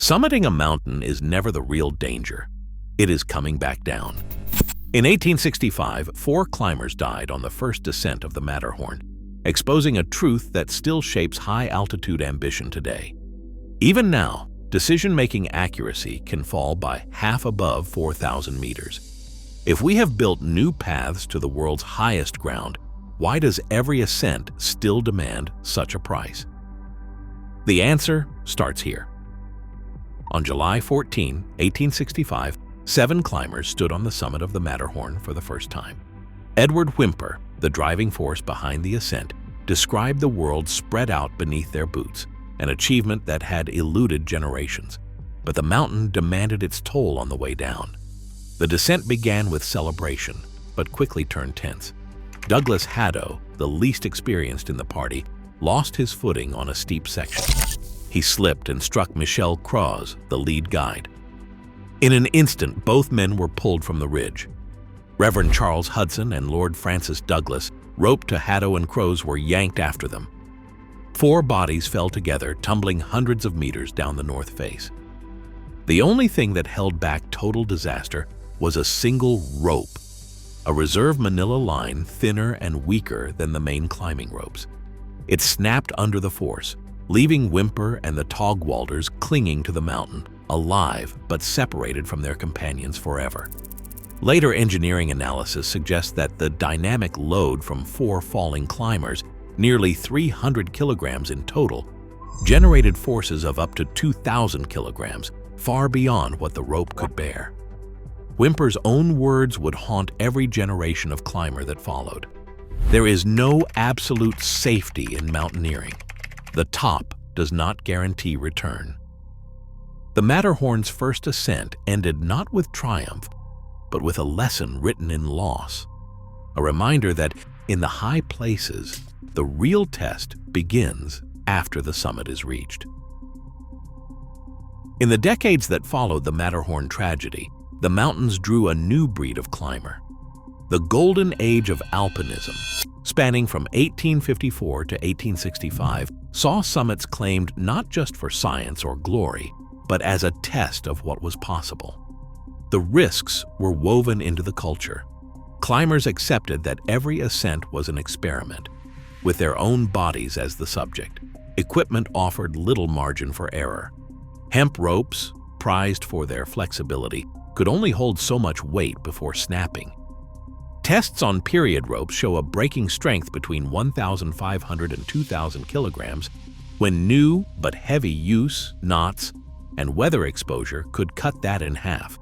Summiting a mountain is never the real danger. It is coming back down. In 1865, 4 climbers died on the first descent of the Matterhorn, exposing a truth that still shapes high-altitude ambition today. Even now, decision-making accuracy can fall by half above 4,000 meters. If we have built new paths to the world's highest ground, why does every ascent still demand such a price? The answer starts here. On July 14, 1865, 7 climbers stood on the summit of the Matterhorn for the first time. Edward Whymper, the driving force behind the ascent, described the world spread out beneath their boots, an achievement that had eluded generations. But the mountain demanded its toll on the way down. The descent began with celebration, but quickly turned tense. Douglas Haddo, the least experienced in the party, lost his footing on a steep section. He slipped and struck Michel Croz, the lead guide. In an instant, both men were pulled from the ridge. Reverend Charles Hudson and Lord Francis Douglas, roped to Haddo and Croz, were yanked after them. 4 bodies fell together, tumbling hundreds of meters down the north face. The only thing that held back total disaster was a single rope, a reserve manila line thinner and weaker than the main climbing ropes. It snapped under the force, leaving Whymper and the Taugwalders clinging to the mountain, alive but separated from their companions forever. Later engineering analysis suggests that the dynamic load from 4 falling climbers, nearly 300 kilograms in total, generated forces of up to 2,000 kilograms, far beyond what the rope could bear. Whymper's own words would haunt every generation of climber that followed. There is no absolute safety in mountaineering. The top does not guarantee return. The Matterhorn's first ascent ended not with triumph, but with a lesson written in loss. A reminder that in the high places, the real test begins after the summit is reached. In the decades that followed the Matterhorn tragedy, the mountains drew a new breed of climber. The golden age of alpinism, spanning from 1854 to 1865, saw summits claimed not just for science or glory, but as a test of what was possible. The risks were woven into the culture. Climbers accepted that every ascent was an experiment, with their own bodies as the subject. Equipment offered little margin for error. Hemp ropes, prized for their flexibility, could only hold so much weight before snapping. Tests on period ropes show a breaking strength between 1,500 and 2,000 kilograms, when new but heavy use, knots, and weather exposure could cut that in half.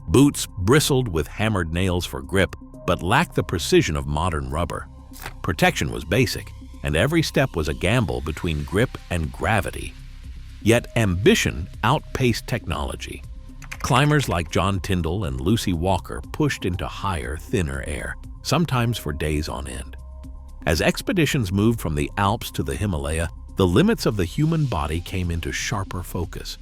Boots bristled with hammered nails for grip, but lacked the precision of modern rubber. Protection was basic, and every step was a gamble between grip and gravity. Yet ambition outpaced technology. Climbers like John Tyndall and Lucy Walker pushed into higher, thinner air, sometimes for days on end. As expeditions moved from the Alps to the Himalaya, the limits of the human body came into sharper focus.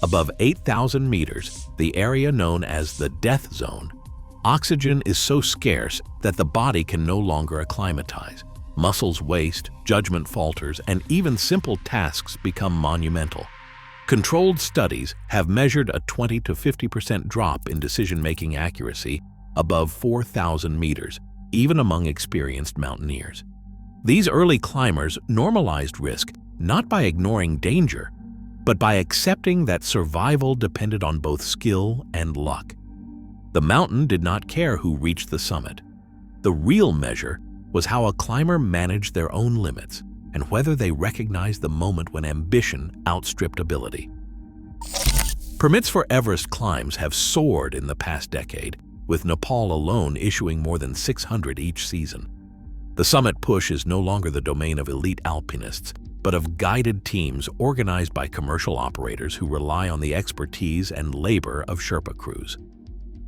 Above 8,000 meters, the area known as the death zone, oxygen is so scarce that the body can no longer acclimatize. Muscles waste, judgment falters, and even simple tasks become monumental. Controlled studies have measured a 20 to 50% drop in decision-making accuracy above 4,000 meters, even among experienced mountaineers. These early climbers normalized risk not by ignoring danger, but by accepting that survival depended on both skill and luck. The mountain did not care who reached the summit. The real measure was how a climber managed their own limits and whether they recognized the moment when ambition outstripped ability. Permits for Everest climbs have soared in the past decade, with Nepal alone issuing more than 600 each season. The summit push is no longer the domain of elite alpinists, but of guided teams organized by commercial operators who rely on the expertise and labor of Sherpa crews.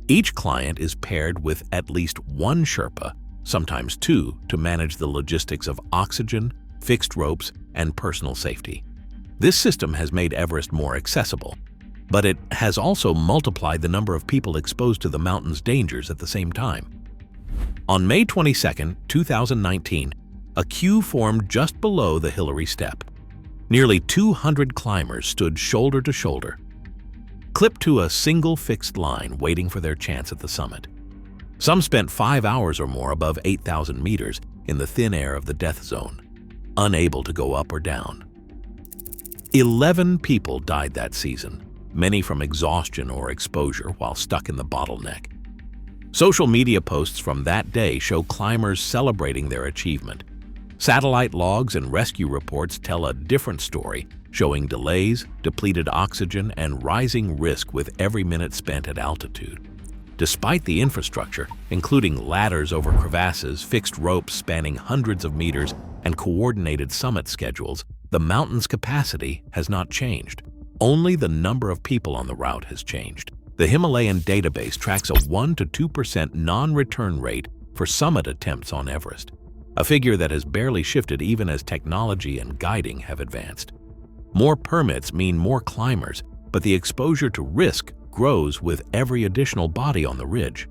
Each client is paired with at least one Sherpa, sometimes 2, to manage the logistics of oxygen, fixed ropes, and personal safety. This system has made Everest more accessible, but it has also multiplied the number of people exposed to the mountain's dangers at the same time. On May 22, 2019, a queue formed just below the Hillary Step. Nearly 200 climbers stood shoulder to shoulder, clipped to a single fixed line waiting for their chance at the summit. Some spent 5 hours or more above 8,000 meters in the thin air of the death zone, unable to go up or down. 11 people died that season, many from exhaustion or exposure while stuck in the bottleneck. Social media posts from that day show climbers celebrating their achievement. Satellite logs and rescue reports tell a different story, showing delays, depleted oxygen, and rising risk with every minute spent at altitude. Despite the infrastructure, including ladders over crevasses, fixed ropes spanning hundreds of meters, and coordinated summit schedules, the mountain's capacity has not changed. Only the number of people on the route has changed. The Himalayan database tracks a 1 to 2% non-return rate for summit attempts on Everest, a figure that has barely shifted even as technology and guiding have advanced. More permits mean more climbers, but the exposure to risk grows with every additional body on the ridge.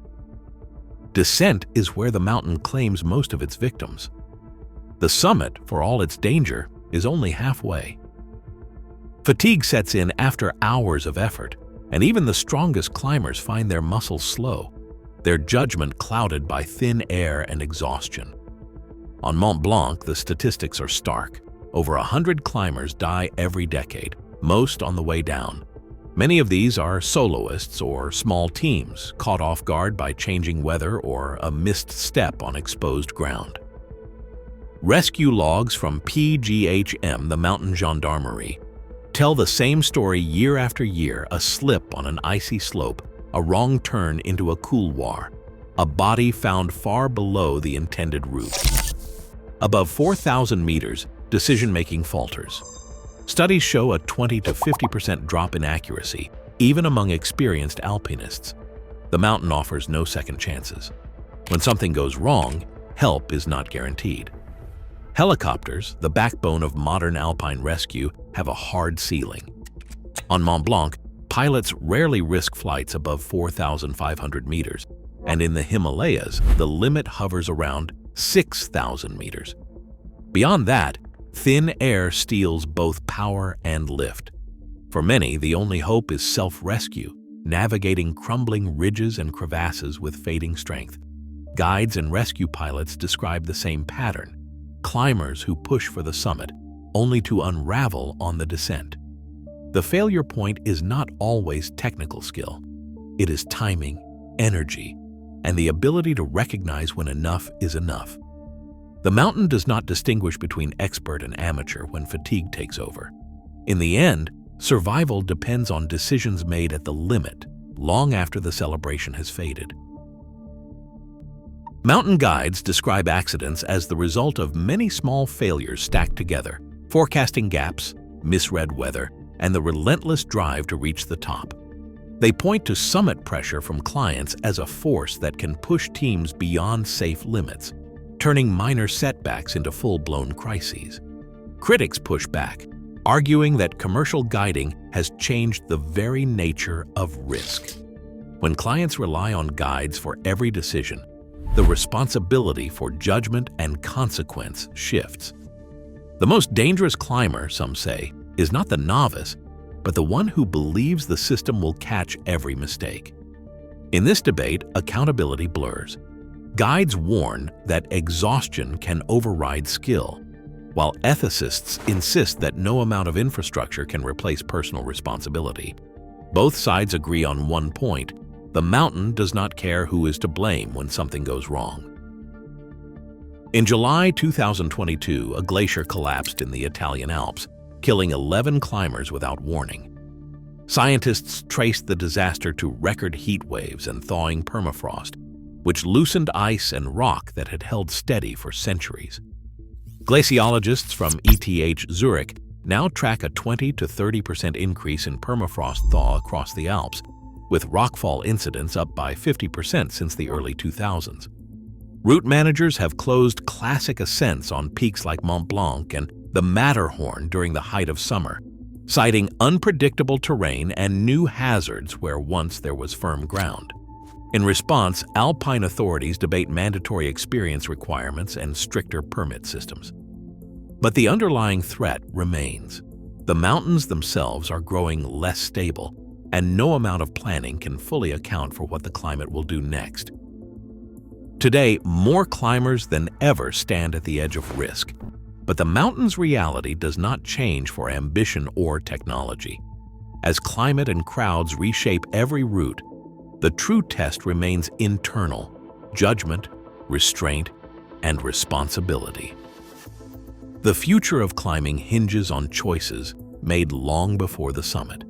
Descent is where the mountain claims most of its victims. The summit, for all its danger, is only halfway. Fatigue sets in after hours of effort, and even the strongest climbers find their muscles slow, their judgment clouded by thin air and exhaustion. On Mont Blanc, the statistics are stark. Over 100 climbers die every decade, most on the way down. Many of these are soloists or small teams, caught off guard by changing weather or a missed step on exposed ground. Rescue logs from PGHM, the Mountain Gendarmerie, tell the same story year after year: a slip on an icy slope, a wrong turn into a couloir, a body found far below the intended route. Above 4,000 meters, decision-making falters. Studies show a 20 to 50% drop in accuracy, even among experienced alpinists. The mountain offers no second chances. When something goes wrong, help is not guaranteed. Helicopters, the backbone of modern alpine rescue, have a hard ceiling. On Mont Blanc, pilots rarely risk flights above 4,500 meters, and in the Himalayas, the limit hovers around 6,000 meters. Beyond that, thin air steals both power and lift. For many, the only hope is self-rescue, navigating crumbling ridges and crevasses with fading strength. Guides and rescue pilots describe the same pattern: climbers who push for the summit, only to unravel on the descent. The failure point is not always technical skill. It is timing, energy, and the ability to recognize when enough is enough. The mountain does not distinguish between expert and amateur when fatigue takes over. In the end, survival depends on decisions made at the limit, long after the celebration has faded. Mountain guides describe accidents as the result of many small failures stacked together: forecasting gaps, misread weather, and the relentless drive to reach the top. They point to summit pressure from clients as a force that can push teams beyond safe limits, turning minor setbacks into full-blown crises. Critics push back, arguing that commercial guiding has changed the very nature of risk. When clients rely on guides for every decision, the responsibility for judgment and consequence shifts. The most dangerous climber, some say, is not the novice, but the one who believes the system will catch every mistake. In this debate, accountability blurs. Guides warn that exhaustion can override skill, while ethicists insist that no amount of infrastructure can replace personal responsibility. Both sides agree on one point: the mountain does not care who is to blame when something goes wrong. In July 2022, a glacier collapsed in the Italian Alps, killing 11 climbers without warning. Scientists traced the disaster to record heat waves and thawing permafrost, which loosened ice and rock that had held steady for centuries. Glaciologists from ETH Zurich now track a 20 to 30% increase in permafrost thaw across the Alps, with rockfall incidents up by 50% since the early 2000s. Route managers have closed classic ascents on peaks like Mont Blanc and the Matterhorn during the height of summer, citing unpredictable terrain and new hazards where once there was firm ground. In response, alpine authorities debate mandatory experience requirements and stricter permit systems. But the underlying threat remains. The mountains themselves are growing less stable, and no amount of planning can fully account for what the climate will do next. Today, more climbers than ever stand at the edge of risk, but the mountain's reality does not change for ambition or technology. As climate and crowds reshape every route, the true test remains internal: judgment, restraint, and responsibility. The future of climbing hinges on choices made long before the summit.